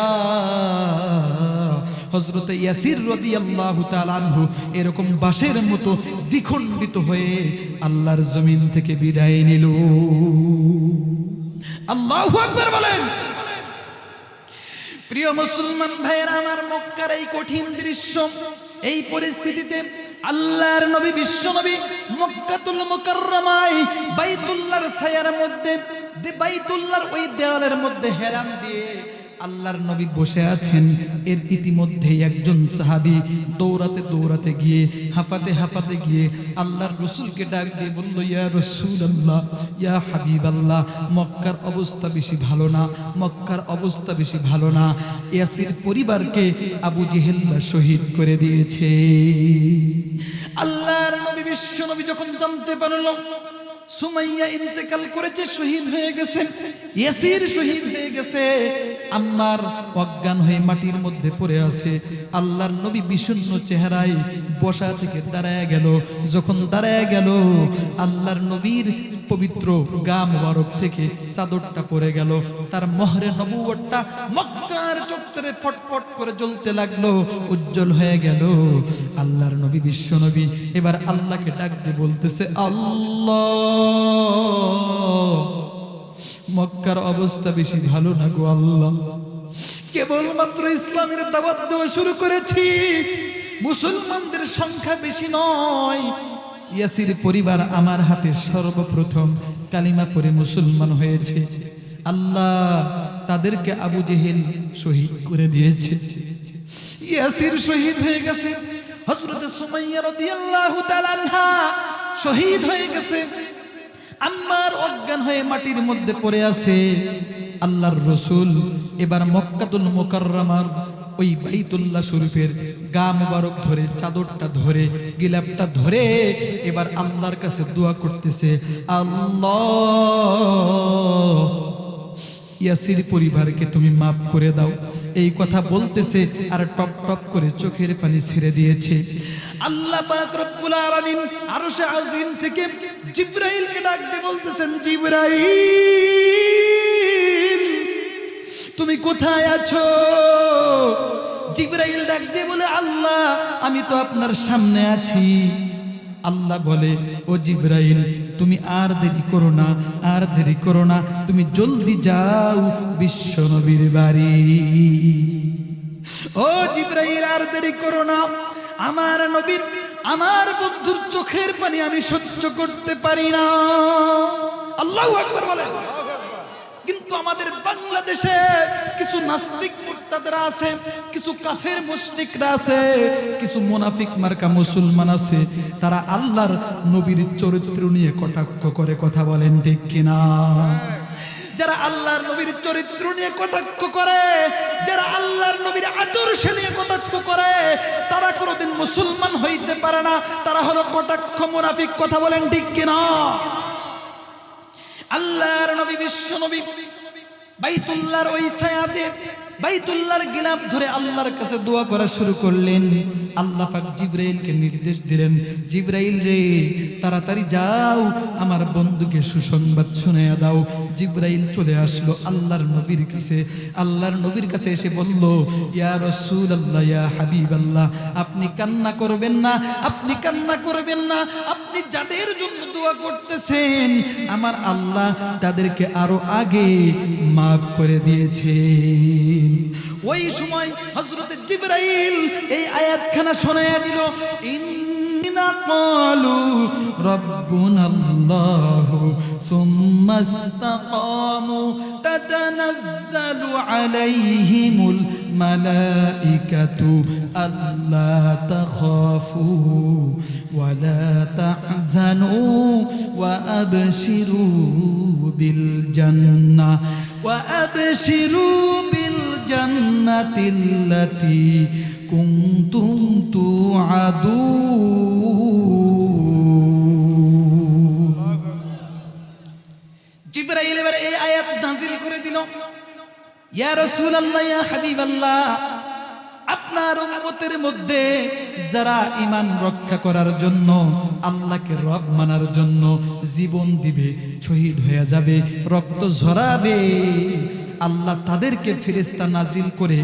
হযরত ইয়াসির রাদিয়াল্লাহু তাআলা আনহু এরকম বাঁশের মতো দ্বিখণ্ডিত হয়ে আল্লাহর জমিন থেকে বিদায় নিল। আল্লাহু আকবার বলেন। প্রিয় মুসলমান ভাইয়েরা আমার, মক্কার এই কঠিন দৃশ্য, এই পরিস্থিতিতে আল্লাহর নবী বিশ্ব নবী মক্কাতুল মুকাররমায় বাইতুল্লাহর ছায়ার মধ্যে, বাইতুল্লাহর ওই দেওয়ালের মধ্যে হেলান দিয়ে আল্লাহর নবী বসে আছেন। এর ইতিমধ্যে একজন সাহাবী দৌড়াতে দৌড়াতে গিয়ে, হাঁপাতে হাঁপাতে গিয়ে আল্লাহর রাসূলকে ডাক দিয়ে বলল, ইয়া রাসূলুল্লাহ, ইয়া হাবিবাল্লাহ, মক্কার অবস্থা বেশি ভালো না, মক্কার অবস্থা বেশি ভালো না। ইয়াসির পরিবারকে আবু জেহেল শহীদ করে দিয়েছে। আল্লাহর নবী বিশ্ব নবী যখন জানতে পারল সুমাইয়া ইন্তেকাল করেছে, শহীদ হয়ে গেছে, ইয়াসির শহীদ হয়ে গেছে, আম্মার অজ্ঞান হয়ে মাটির মধ্যে পড়ে আছে, আল্লাহর নবী বিষণ্ণ চেহারায় বসা থেকে দাঁড়ায় গেল। যখন দাঁড়ায় গেল, আল্লাহর নবীর পবিত্র গা মুবারক থেকে চাদরটা পড়ে গেল, তার মোহরে নবুয়তটা মক্কার চত্বরে ফটফট করে জ্বলতে লাগলো, উজ্জ্বল হয়ে গেল। আল্লাহর নবী বিশ্ব নবী এবার আল্লাহকে ডাক দিয়ে বলতেছে, আল্লাহ, মক্কার অবস্থা বেশি ভালো না গো আল্লাহ, কেবলমাত্র ইসলামের দাওয়াত দেওয়া শুরু করেছি, মুসলমানদের সংখ্যা বেশি নয়। ইয়াসির পরিবার আমার হাতে সর্বপ্রথম কালিমা পড়ে মুসলমান হয়েছে। আল্লাহ তাদেরকে আবু জেহেল শহীদ করে দিয়েছে, ইয়াসির শহীদ হয়ে গেছে, হযরত সুমাইয়া রাদিয়াল্লাহু তাআলা আনহা শহীদ হয়ে গেছে, আম্মার অজ্ঞান হয়ে মাটির মধ্যে পড়ে আছে। আল্লাহর রাসূল এবার মক্কাতুল মুকাররমার ওই বাইতুল্লাহ শরীফের গা মুবারক ধরে, চাদরটা ধরে, গিলাপটা ধরে এবার আল্লাহর কাছে দোয়া করতেছে, আল্লাহ, ইয়াসির পরিবারকে তুমি মাফ করে দাও। এই কথা বলতেছে আর টপ টপ করে চোখের পানি ছেড়ে দিয়েছে। আল্লাহ পাক রব্বুল আলামিন আরশে আজিম থেকে জিবরাইলকে ডাক দিয়ে বলতেছেন, জিবরাইল তুমি কোথায় আছো? জিবরাইল ডাক দিয়ে বলে, আল্লাহ আমি তো আপনার সামনে আছি। আল্লাহ বলে, ও জিবরাইল তুমি আর দেরি করো না, আর দেরি করো না, তুমি জলদি যাও বিশ্ব নবীর বাড়ি। ও জিবরাইল আর দেরি করো না, আমার নবীর, আমার বন্ধুর চোখের পানি আমি সহ্য করতে পারি না। আল্লাহু আকবার বলেন। কিন্তু আমাদের বাংলাদেশে কিছু নাস্তিক মুরতাদরা আছে, কিছু কাফের মুশরিকরা আছে, কিছু মুনাফিক মার্কা মুসলমান আছে, তারা আল্লাহর নবীর চরিত্র নিয়ে কটাক্ষ করে, কথা বলেন ঠিক কিনা? যারা আল্লাহর নবীর চরিত্র নিয়ে কটাক্ষ করে, যারা আল্লাহর নবীর আদর্শ নিয়ে কটাক্ষ করে, তারা কোনোদিন মুসলমান হইতে পারে না, তারা হলো কটাক্ষ মুনাফিক, কথা বলেন ঠিক কিনা? আল্লাহর নবী বিশ্ব নবী বাইতুল্লাহর ওই ছায়াতে, বাইতুল্লাহর গিলাফ ধরে আল্লাহর কাছে দোয়া করা শুরু করলেন। আল্লাহ পাক জিবরাইলকে নির্দেশ দিলেন, জিবরাইল রে তাড়াতাড়ি যাও আমার বন্ধুকে সুসংবাদ শুনিয়ে দাও। জিবরাইল চলে আসলো আল্লাহর নবীর কাছে। আল্লাহর নবীর কাছে এসে বলল, ইয়া রাসূলুল্লাহ, ইয়া হাবিবাল্লাহ, আপনি কান্না করবেন না, আপনি কান্না করবেন না, আপনি যাদের জন্য দোয়া করতেছেন আমার আল্লাহ তাদেরকে আরো আগে মাফ করে দিয়েছেন। ওই সময় হযরত জিবরাইল এই আয়াতখানা শোনায়া দিল, ইন্না ক্বালু রাব্বুনাল্লাহু সুম্মা ইসতাকামু তাতানাজ্জালু আলাইহিমুল মালাইকাতু আল্লা তাখাফু ওয়া লা তাহজানু ওয়া আবশিরু বিল জান্নাহ ওয়া আবশিরু বিল জান্নাতিল্লাতী কুনতুম তুআদুন। জিবরাইল এবার এই আয়াত নাযিল করে দিল, ইয়া রাসূলুল্লাহ, ইয়া হাবিবাল্লাহ, আপনার উম্মতের মধ্যে যারা ঈমান রক্ষা করার জন্য, আল্লাহকে রব মানার জন্য জীবন দিবে, শহীদ হয়ে যাবে, রক্ত ঝরাবে, আল্লাহ তাদেরকে ফেরেশতা নাজিল করে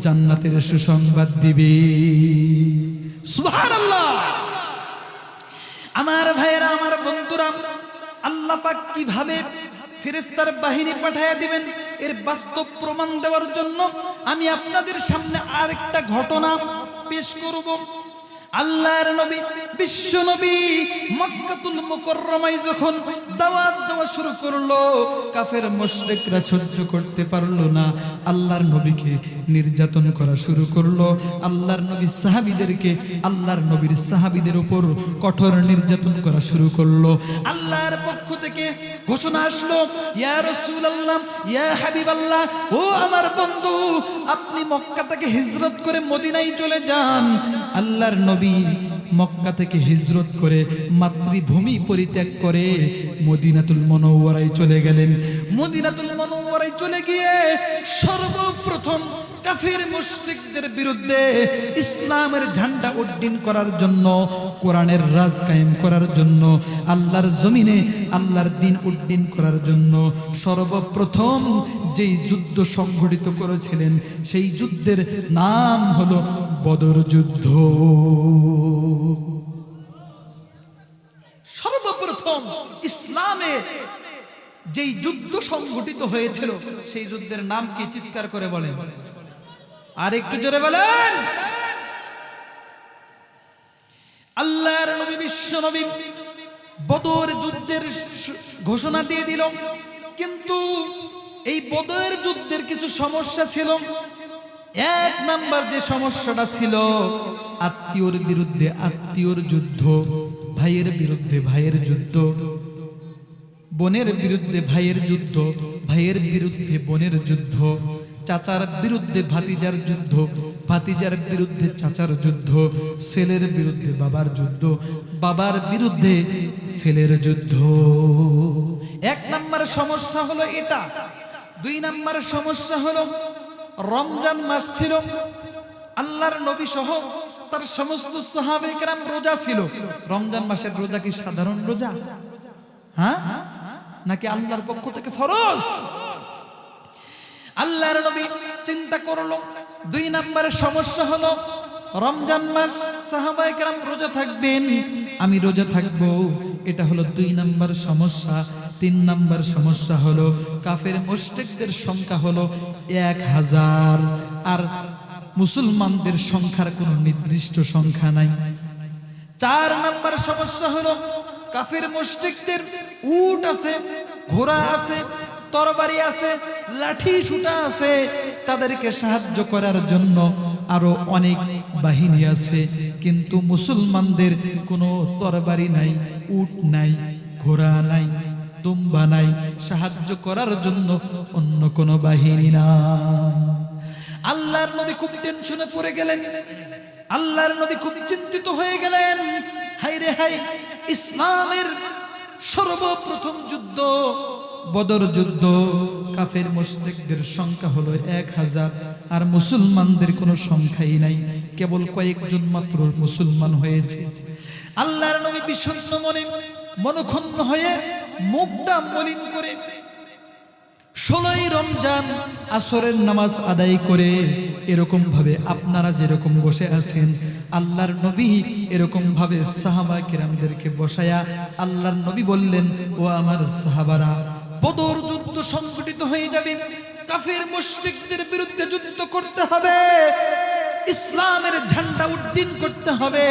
জান্নাতের সুসংবাদ দিবে। সুবহানাল্লাহ। আমার ভাইয়েরা, আমার বন্ধুরা, আল্লাহ পাক কিভাবে ফেরেশতার বাহিনী পাঠিয়ে দিবেন এর বাস্তব প্রমাণ দেওয়ার জন্য আমি আপনাদের সামনে আরেকটা ঘটনা পেশ করব। আল্লাহর নবী বিশ্ব নবী মক্কাতুল মুকাররমায় যখন দাওয়াত দেওয়া শুরু করলো, কাফের মুশরিকরা সহ্য করতে পারলো না, আল্লাহর নবীকে নির্যাতন করা শুরু করলো। আল্লাহর নবী সাহাবীদেরকে, আল্লাহর নবীর সাহাবীদের উপর কঠোর নির্যাতন করা শুরু করলো। আল্লাহর পক্ষ থেকে ঘোষণা আসলো, ইয়া রাসূলুল্লাহ, ইয়া হাবিবাল্লাহ, ও আমার বন্ধু, আপনি মক্কা থেকে হিজরত করে মদিনায় চলে যান। আল্লাহর নবী মক্কা থেকে হিজরত করে মাতৃভূমি পরিত্যাগ করে মদিনাতুল মুনাওয়ারায় চলে গেলেন। মদিনাতুল মুনাওয়ারায় চলে গিয়ে সর্বপ্রথম কাফির মুশরিকদের বিরুদ্ধে ইসলামের ঝান্ডা উড্ডীন করার জন্য, কোরআনের রাজ কায়েম করার জন্য, আল্লাহর জমিনে আল্লাহর দ্বীন উড্ডীন করার জন্য সর্বপ্রথম যেই যুদ্ধ সংঘটিত করেছিলেন সেই যুদ্ধের নাম হলো বদর যুদ্ধ। সর্বপ্রথম ইসলামে যেই যুদ্ধ সংঘটিত হয়েছিল সেই যুদ্ধের নাম কি? চিৎকার করে বলেন, আর একটু জোরে বলেন। আল্লাহর নবী বিশ্ব নবী বদর যুদ্ধের ঘোষণা দিয়ে দিল, কিন্তু এই বদর যুদ্ধের কিছু সমস্যা ছিল। এক নাম্বার যে সমস্যাটা ছিল, আত্মীয়র বিরুদ্ধে আত্মীয়র যুদ্ধ, ভাইয়ের বিরুদ্ধে ভাইয়ের যুদ্ধ, বোনের বিরুদ্ধে ভাইয়ের যুদ্ধ, ভাইয়ের বিরুদ্ধে বোনের যুদ্ধ, চাচার বিরুদ্ধে ভাতিজার যুদ্ধ, ভাতিজার বিরুদ্ধে চাচার যুদ্ধ, ছেলের বিরুদ্ধে বাবার যুদ্ধ, বাবার বিরুদ্ধে ছেলের যুদ্ধ। এক নম্বর সমস্যা হলো এটা। দুই নম্বর সমস্যা হলো রমজান মাস ছিল, আল্লাহর নবী সহ তার সমস্ত সাহাবায়ে কেরাম রোজা ছিল। রমজান মাসের রোজা কি সাধারণ রোজা? হ্যাঁ, নাকি আল্লাহর পক্ষ থেকে ফরজ? আল্লাহর নবী চিন্তা করলো, দুই নম্বর সমস্যা হলো রমজান মাস সাহাবায়ে কেরাম রোজা থাকবেন, আমি রোজা থাকব, এটা হলো দুই নম্বর সমস্যা। তিন নম্বর সমস্যা হলো কাফের মুশরিকদের সংখ্যা হলো 1000, আর মুসলমানদের সংখ্যার কোনো নির্দিষ্ট সংখ্যা নাই। চার নম্বর সমস্যা হলো কাফের মুশরিকদের উট আছে, ঘোড়া আছে, তরবারি আছে, লাঠি সুটা আছে, তাদেরকে সাহায্য করার জন্য আরো অনেক বাহিনী আছে, কিন্তু মুসলমানদের কোনো তরবারি নাই, উট নাই, ঘোড়া নাই, দুম্বা নাই, সাহায্য করার জন্য অন্য কোনো বাহিনী নাই। আল্লাহর নবী খুব টেনশনে পড়ে গেলেন, আল্লাহর নবী খুব চিন্তিত হয়ে গেলেন। হায় রে হায়, ইসলামের সর্বপ্রথম যুদ্ধ বদর যুদ্ধ, কাফের মুশরিকদের সংখ্যা হলো 1000, আর মুসলমানদের কোনো সংখ্যাই নাই, কেবল কয়েকজন মাত্র মুসলমান হয়েছে। আল্লাহর নবী বিষণ্ণ মনে মনক্ষুণ্ণ হয়ে মুখটা মলিন করে 16ই রমজান আসরের নামাজ আদায় করে এরকম ভাবে আপনারা যেরকম বসে আছেন, আল্লাহর নবী এরকম ভাবে সাহাবায়ে কেরামদেরকে বসায়া আল্লাহর নবী বললেন, ও আমার সাহাবারা, বদর যুদ্ধ সংগঠিত হয়ে যাবে, কাফের মুশরিকদের বিরুদ্ধে যুদ্ধ করতে হবে, ইসলামের ঝান্ডা উড্ডীন করতে হবে,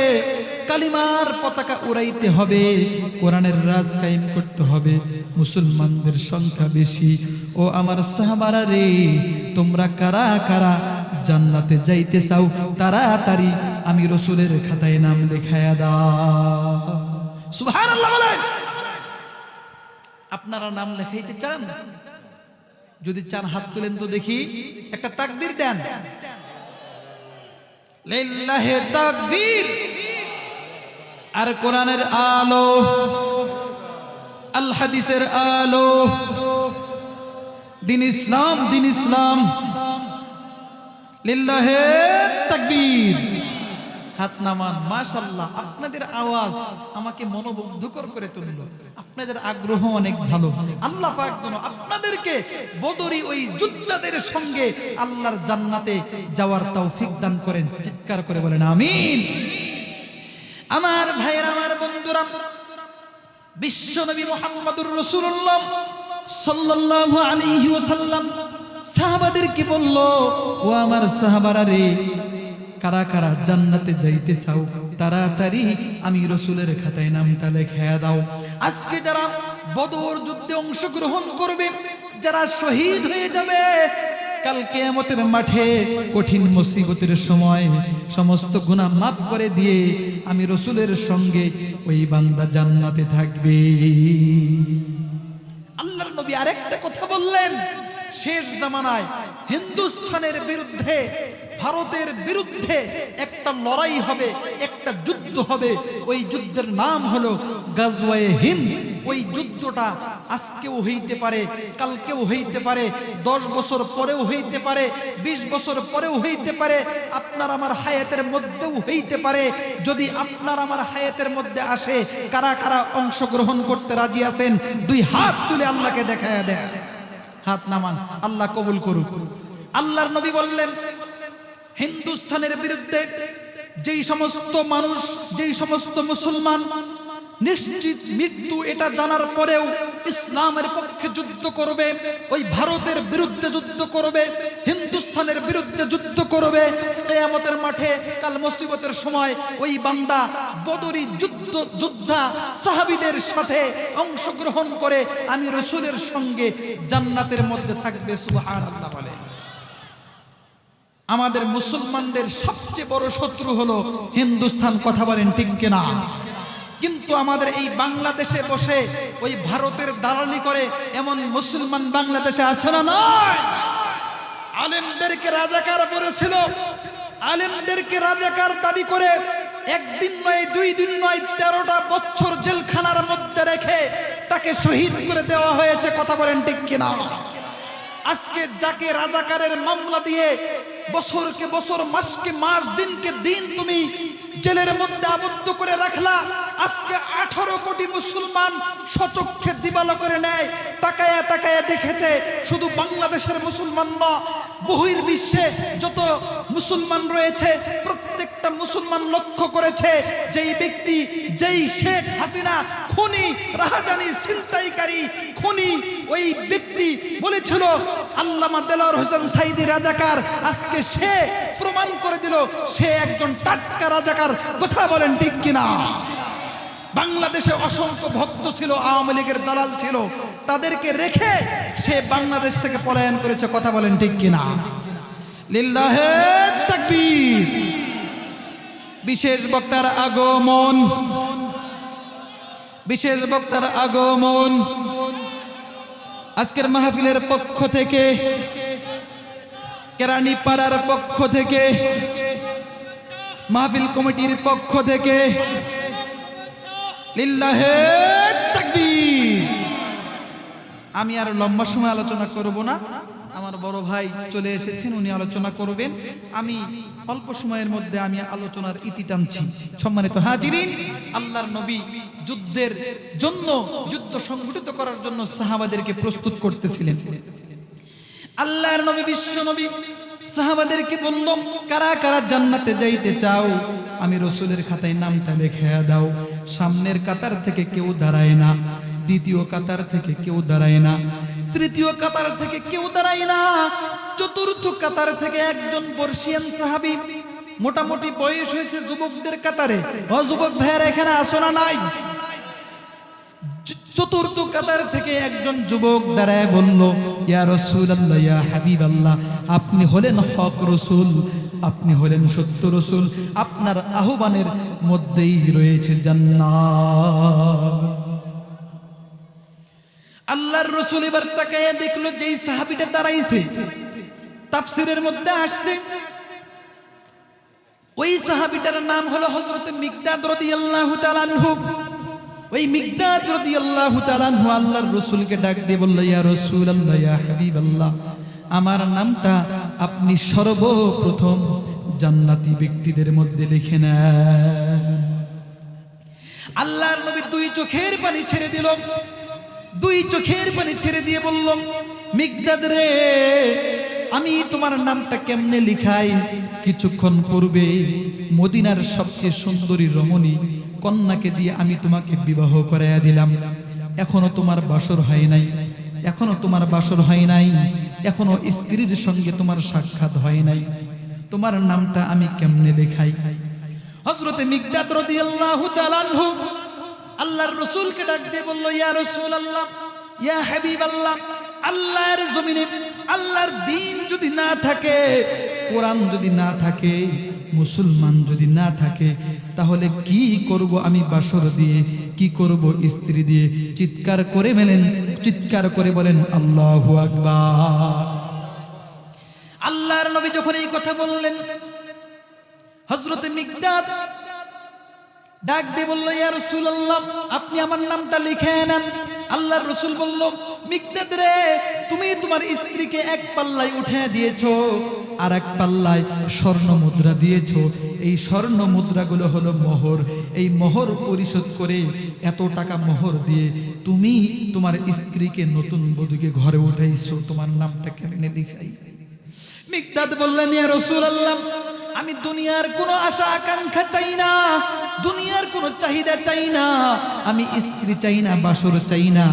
কালিমার পতাকা উড়াইতে হবে, কোরআনের রাজ কায়েম করতে হবে। মুসলমানদের সংখ্যা বেশি, ও আমার সাহাবারা রে, তোমরা কারা কারা জান্নাতে যাইতে চাও, তাড়াতাড়ি আমি রাসূলের খাতায় নাম লেখায়া দাও। সুবহানাল্লাহ বলেন। আপনারা নাম লেখাইতে চান? যদি চান হাত তুলেন তো দেখি, একটা তাকবীর দেন। লিল্লাহি তাকবীর। আর কোরআনের আলো, আল হাদিসের আলো, দিন ইসলাম, দিন ইসলাম, লিল্লাহি তাকবীর। হাত নামান। মাশাআল্লাহ, আপনাদের আওয়াজ আমাকে মনোমুগ্ধকর করে তুলল, আপনাদের আগ্রহ অনেক ভালো। আল্লাহ পাক যেন আপনাদেরকে বদরি ওই যোদ্ধাদের সঙ্গে আল্লাহর জান্নাতে যাওয়ার তৌফিক দান করেন। চিৎকার করে বলেন আমিন। আমার ভাইয়েরা, আমার বন্ধুরা, বিশ্বনবী মুহাম্মদুর রাসূলুল্লাহ সাল্লাল্লাহু আলাইহি ওয়াসাল্লাম সাহাবাদেরকে বলল, ও আমার সাহাবারা রে, কারা কারা জান্নাতে যাইতে চাও, তাড়াতাড়ি আমি রাসূলের খাতায় নামটা লেখায়া দাও। আজকে যারা বদর যুদ্ধে অংশগ্রহণ করবে, যারা শহীদ হয়ে যাবে, কাল কিয়ামতের মাঠে কঠিন মুসিবতের সময় সমস্ত গুনাহ মাফ করে দিয়ে আমি রাসূলের সঙ্গে ওই বান্দা জান্নাতে থাকবে। আল্লাহর নবী আরেকটা কথা বললেন, শেষ জামানায় হিন্দুস্তানের বিরুদ্ধে, ভারতের বিরুদ্ধে একটা লড়াই হবে, একটা যুদ্ধ হবে। ওই যুদ্ধের নাম হলো গাজওয়ায়ে হিন্দ। ওই যুদ্ধটা আজকেও হইতে পারে, কালকেও হইতে পারে, 10 বছর পরেও হইতে পারে, 20 বছর পরেও হইতে পারে, আপনার আমার হায়াতের মধ্যেও হইতে পারে। যদি আপনার আমার হায়াতের মধ্যে আসে, কারা কারা অংশগ্রহণ করতে রাজি আছেন? 2 হাত তুলে আল্লাহকে দেখায়া দেন। হাত নামান, আল্লাহ কবুল করুক। আল্লাহর নবী বললেন, হিন্দুস্তানের বিরুদ্ধে যেই সমস্ত মানুষ, যেই সমস্ত মুসলমান নিশ্চিত মৃত্যু এটা জানার পরেও ইসলামের পক্ষে যুদ্ধ করবে, ওই ভারতের বিরুদ্ধে যুদ্ধ করবে, হিন্দুস্তানের বিরুদ্ধে যুদ্ধ করবে, কিয়ামতের মাঠে কাল মুসিবতের সময় ওই বান্দা বদরি যোদ্ধা সাহাবীদের সাথে অংশগ্রহণ করে আমি রাসূলের সঙ্গে জান্নাতের মধ্যে থাকবে। সুবহানাল্লাহ বলে। আমাদের মুসলমানদের সবচেয়ে বড় শত্রু হলো হিন্দুস্তান। কথা বলেন ঠিক কিনা? কিন্তু আমাদের এই বাংলাদেশে বসে ওই ভারতের দালালি করে এমন মুসলমান বাংলাদেশে আছে না? নয়। আলেমদেরকে রাজাকার করেছিল, আলেমদেরকে রাজাকার দাবি করে একদিন নয়, 2 দিন নয়, 13টা বছর জেলখানার মধ্যে রেখে তাকে শহীদ করে দেওয়া হয়েছে। কথা বলেন ঠিক কিনা? আজকে যাকে রাজাকারের মামলা দিয়ে বছরকে বছর, মাসকে মাস, দিনকে দিন তুমি জেলের মধ্যে আবদ্ধ করে রাখলা, আজকে 18 কোটি মুসলমান সচক্ষে দিবালো করে নেয়, তাকায়া তাকায়া দেখেছে। শুধু বাংলাদেশের মুসলমান না, বহির্বিশ্বে যত মুসলমান রয়েছে প্রত্যেকটা মুসলমান লক্ষ্য করেছে যেই ব্যক্তি, যেই শেখ হাসিনা খুনি, রাহাজানি, ছিনতাইকারী, খুনি, ওই ব্যক্তি বলেছিল আল্লামা দেলোয়ার হোসেন সাঈদী রাজাকার, আজকে সে প্রমাণ করে দিল সে একজন টাটকা রাজাকার। কথা বলেন ঠিক কিনা? বাংলাদেশে অসংখ্য ভক্ত ছিল, আওয়ামী লীগের দালাল ছিল, তাদেরকে রেখে সে বাংলাদেশ থেকে পলায়ন করেছে। কথা বলেন ঠিক কিনা? লিল্লাহে তাকবীর। বিশেষ বক্তার আগমন, বিশেষ বক্তার আগমন। আজকের মাহফিলের পক্ষ থেকে, কেরানি পাড়ার পক্ষ থেকে, মাহফিল কমিটির পক্ষ থেকে লিল্লাহে তাকবীর। আমি আর লম্বা সময় আলোচনা করব না, আমার বড় ভাই চলে এসেছেন, উনি আলোচনা করবেন। আমি অল্প সময়ের মধ্যে আমি আলোচনার ইতি টানছি। সম্মানিত হাজিরিন, আল্লাহর নবী যুদ্ধের জন্য, যুদ্ধ সংগঠিত করার জন্য সাহাবাদেরকে প্রস্তুত করতেছিলেন। আল্লাহর নবী, বিশ্ব নবী সাহাবাদেরকে বলল, কারা কারা জান্নাতে যাইতে চাও? আমি রসুলের খাতায় নামটা লিখে দাও। সামনের কাতার থেকে কেউ দাঁড়ায় না, দ্বিতীয় কাতার থেকে কেউ দাঁড়ায় না, তৃতীয় কাতার থেকে কেউ দাঁড়ায় না, চতুর্থ কাতার থেকে একজন বর্ষিয়ান সাহাবী, মোটামুটি বয়স হয়েছে যুবকদের কাতারে। ও যুবক ভাইয়েরা এখানে আসো না? নাই। চতুর্থ কাতার থেকে একজন যুবক দাঁড়ায় বলল, ইয়া রাসূলুল্লাহ, ইয়া হাবিবাল্লাহ, আপনি হলেন হক রসুল, আপনি হলেন সত্য রসুল, আপনার আহ্বানের মধ্যেই রয়েছে জান্নাত। আল্লাহর রসুল এবার তাকায় দেখলো যেই সাহাবীটা দাঁড়াইছে, তাফসীরের মধ্যে আসছে ওই সাহাবীটার নাম হলো হযরত মিকদাদ রাদিয়াল্লাহু তাআলা আনহু। ওই মিকদাদ রাদিয়াল্লাহু তাআলা আনহু আল্লাহর রাসূলকে ডাক দিয়ে বলল, ইয়া রাসূলুল্লাহ, ইয়া হাবিবাল্লাহ, আমার নামটা আপনি সর্বপ্রথম জান্নাতি ব্যক্তিদের মধ্যে লিখে নেন। আল্লাহর নবী দুই চোখের পানি ছেড়ে দিল, দুই চোখের পানি ছেড়ে দিয়ে বলল, মিকদাদ রে, আমি তোমার নামটা কেমনে লিখাই? কিছুক্ষণ পূর্বে মদিনার সবচেয়ে সুন্দরী রমণী কন্যাকে দিয়ে আমি তোমাকে বিবাহ করাইয়া দিলাম, এখনো তোমার বাসর হয় নাই, এখনো তোমার বাসর হয় নাই, এখনো স্ত্রীর সঙ্গে তোমার সাক্ষাৎ হয় নাই, তোমার নামটা আমি কেমনে লেখাই? হযরত মিকদাদ রাদিয়াল্লাহু তাআলা আনহু আল্লাহর রাসূলকে ডাক দিয়ে বলল, ইয়া রাসূলুল্লাহ, ইয়া হাবিবাল্লাহ, আল্লাহর জমিনে আল্লাহর দ্বীন যদি না থাকে, কোরআন যদি না থাকে, মুসলমান যদি না থাকে, তাহলে কি করব আমি বাসর দিয়ে, কি করব স্ত্রী দিয়ে? চিৎকার করে চিৎকার করে বলেন আল্লাহু আকবার। আল্লাহর নবী যখন এই কথা বললেন, হযরত মিকদাদ ডাক দিয়ে বলল, ইয়া রাসূলুল্লাহ, আপনি আমার নামটা লিখে নেন। আল্লাহর রাসূল বলল, মিকদাদ রে, তুমি তোমার স্ত্রীকে এক পাল্লায় উঠে দিয়েছো, আর এক পাল্লায় স্বর্ণ মুদ্রা দিয়েছো। এই স্বর্ণ মুদ্রাগুলো হলো মোহর। এই মোহর পরিশোধ করে, এত টাকা মোহর দিয়ে তুমি তোমার স্ত্রীকে, নতুন বধূকে ঘরে উঠাইছো, তোমার নামটা কেমনে লিখাই? মিকদাদ বললেন, ইয়া রাসূলুল্লাহ, আমি দুনিয়ার কোনো আশা আকাঙ্ক্ষা চাই না, দুনিয়ার কোনো চাহিদা চাই না, আমি স্ত্রী চাই না, বাসর চাই না,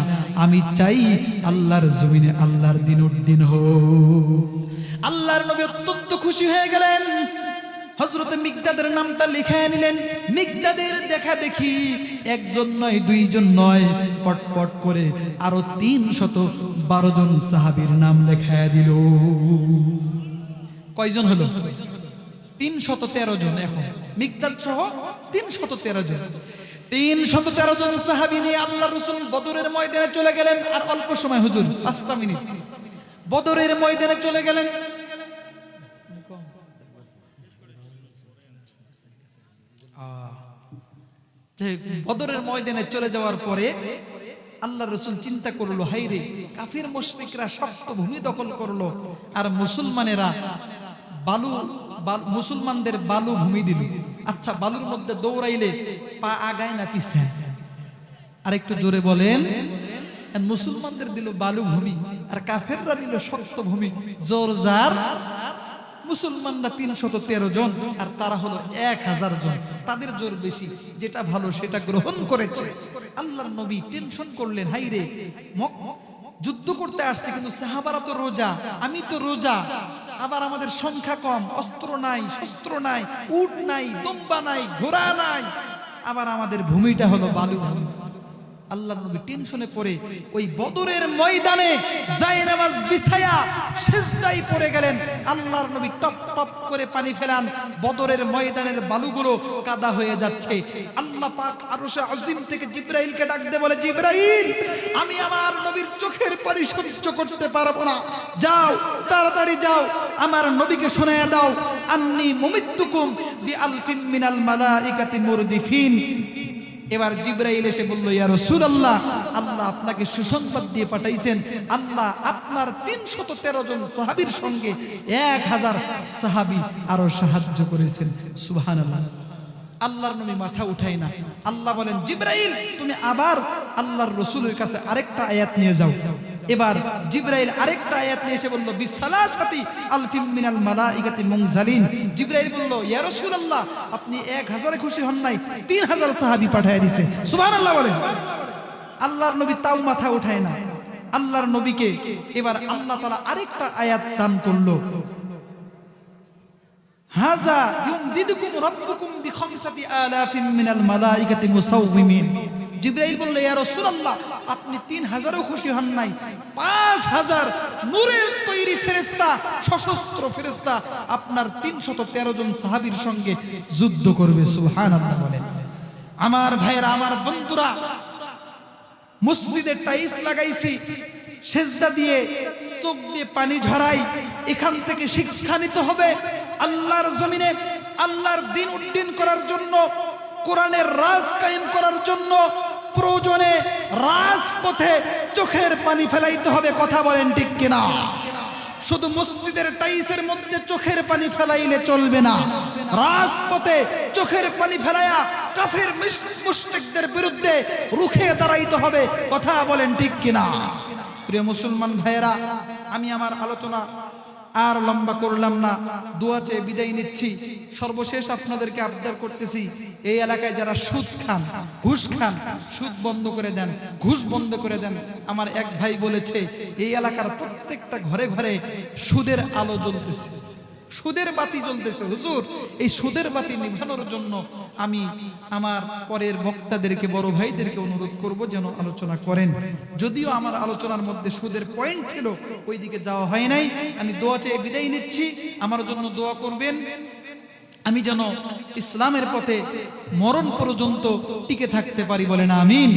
আমি চাই আল্লাহর জমিনে আল্লাহর দিন উদ্দিন হোক। আল্লাহর নবী অত্যন্ত খুশি হয়ে গেলেন, হযরত মিকদাদের নামটা লিখে নিলেন। মিকদাদের দেখা দেখি একজন নয়, দুইজন নয়, পটপট করে আরো 312 জন সাহাবীর নাম লেখায় দিল। কয়জন হলো? 313 জন। এখন মিকদাদ সহ 313 জন। 313 জন সাহাবী নিয়ে আল্লাহর রাসূল বদরের ময়দানে চলে গেলেন। আর অল্প সময়, হুজুর 5টা মিনিট, বদরের ময়দানে চলে গেলেন। বদরের ময়দানে চলে যাওয়ার পরে আল্লাহর রাসূল চিন্তা করলো, হায়রে, কাফির মুশরিকরা শক্ত ভূমি দখল করলো, আর মুসলমানেরা মুসলমানদের বালু ভূমি দিল। আচ্ছা, বালুর মধ্যে দৌড়াইলে পা আগায় না পিছায়? আর একটু জোরে বলেন। মুসলমানদের দিল বালু ভূমি, আর কাফেররা নিল শক্ত ভূমি জোর যার। মুসলমানরা 313 জন আর তারা হলো 1000 জন, তাদের জোর বেশি, যেটা ভালো সেটা গ্রহণ করেছে। আল্লাহর নবী টেনশন করলেন, হাই রে যুদ্ধ করতে আসছে কিন্তু সাহাবারা তো রোজা, আমি তো রোজা, আবার আমাদের সংখ্যা কম, অস্ত্র নাই, শস্ত্র নাই, উট নাই, দম্বা নাই, ঘোড়া নাই, আবার আমাদের ভূমিটা হলো বালু ভূমি। আল্লাহর নবী টেনশনে পড়ে ওই বদরের ময়দানে জায়নামাজ বিছায়া সিজদায় পড়ে গেলেন। আল্লাহর নবী টপ টপ করে পানি ফেলান, বদরের ময়দানের বালুগুলো কাদা হয়ে যাচ্ছে। আল্লাহ পাক আরশে আজিম থেকে জিবরাইলকে ডাক দিয়ে বলে, জিবরাইল, আমি আমার নবীর চোখের পানি সহ্য করতে পারবো না, যাও তাড়াতাড়ি যাও, আমার নবীকে শোনায়া দাও, আন্নী মুমিত্তুকুম বিআলফিন মিনাল মালাইকাতি মুরদিফিন। এবার জিবরাইল এসে বলল, ইয়া রাসূলুল্লাহ, আল্লাহ আপনাকে সুসংবাদ দিয়ে পাঠাইছেন, আল্লাহ আপনার 313 জন সাহাবীর সঙ্গে 1000 সাহাবী আরো সাহায্য করেছেন। সুবহানাল্লাহ। আল্লাহর নবী মাথা উঠায় না। আল্লাহ বলেন, জিবরাইল তুমি আবার আল্লাহর রাসূলের কাছে আরেকটা আয়াত নিয়ে যাও। এবার জিবরাইল আরেকটা আয়াত নিয়ে এসে বলল, বিসালাসাতি আলফিম মিনাল মালাইকাতি মুনজালিন। জিবরাইল বলল, ইয়া রাসূলুল্লাহ, আপনি 1000-এ খুশি হন নাই, 3000 সাহাবী পাঠিয়ে দিয়েছে। সুবহানাল্লাহ বলে। আল্লাহর নবী তাও মাথা উঠায় না। আল্লাহর নবীকে এবার আল্লাহ তাআলা আরেকটা আয়াত দান করলো, হাযা ইউমদিদুকুম রাব্বুকুম বিখামসাতি আলাফিন মিনাল মালাইকাতি মুসাওwimin। জিবরাইল বলল, ইয়া রাসূলুল্লাহ, আপনি 3000-ও খুশি হন নাই, 5000 নূরের তৈরি ফেরেশতা, সশস্ত্র ফেরেশতা আপনার 313 জন সাহাবীর সঙ্গে যুদ্ধ করবে। সুবহানাল্লাহ বলেন। আমার ভাইরা, আমার বন্ধুরা, মসজিদে টাইলস লাগাইছি, সেজদা দিয়ে চোখ দিয়ে পানি ঝরাই, এখান থেকে শিক্ষা নিতে হবে। আল্লাহর জমিনে আল্লাহর দ্বীন উদ্দিন করার জন্য, কোরআনের রাজ কায়েম করার জন্য প্রয়োজনে রাজপথে চোখের পানি ফেলাইতে হবে। কথা বলেন ঠিক কিনা? শুধু মসজিদের টাইলসের মধ্যে চোখের পানি ফেলাইলে চলবে না, রাজপথে চোখের পানি ফেলায়া কাফের মুশরিকদের বিরুদ্ধে রুখে দাঁড়াইতে হবে। কথা বলেন ঠিক কিনা? প্রিয় মুসলমান ভাইয়েরা, আমি আমার আলোচনা আর লম্বা করলাম না, দোয়া চেয়ে বিদায় নিচ্ছি। সর্বশেষ আপনাদেরকে আবদার করতেছি, এই এলাকায় যারা সুদ খান, ঘুষ খান, সুদ বন্ধ করে দেন, ঘুষ বন্ধ করে দেন। আমার এক ভাই বলেছে, এই এলাকার প্রত্যেকটা ঘরে ঘরে সুদের আলো জ্বলতেছে, সুদের বাতি জ্বলতেছে। হুজুর, এই সুদের বাতি নিভানোর জন্য আমি আমার পরের বক্তাদেরকে, বড় ভাইদেরকে অনুরোধ করব যেন আলোচনা করেন। যদিও আমার আলোচনার মধ্যে সুদের পয়েন্ট ছিল, ওই দিকে যাওয়া হয় নাই। আমি দোয়া চেয়ে বিদায় নিচ্ছি। আমার জন্য দোয়া করবেন, আমি যেন ইসলামের পথে মরণ পর্যন্ত টিকে থাকতে পারি। বলেন আমিন।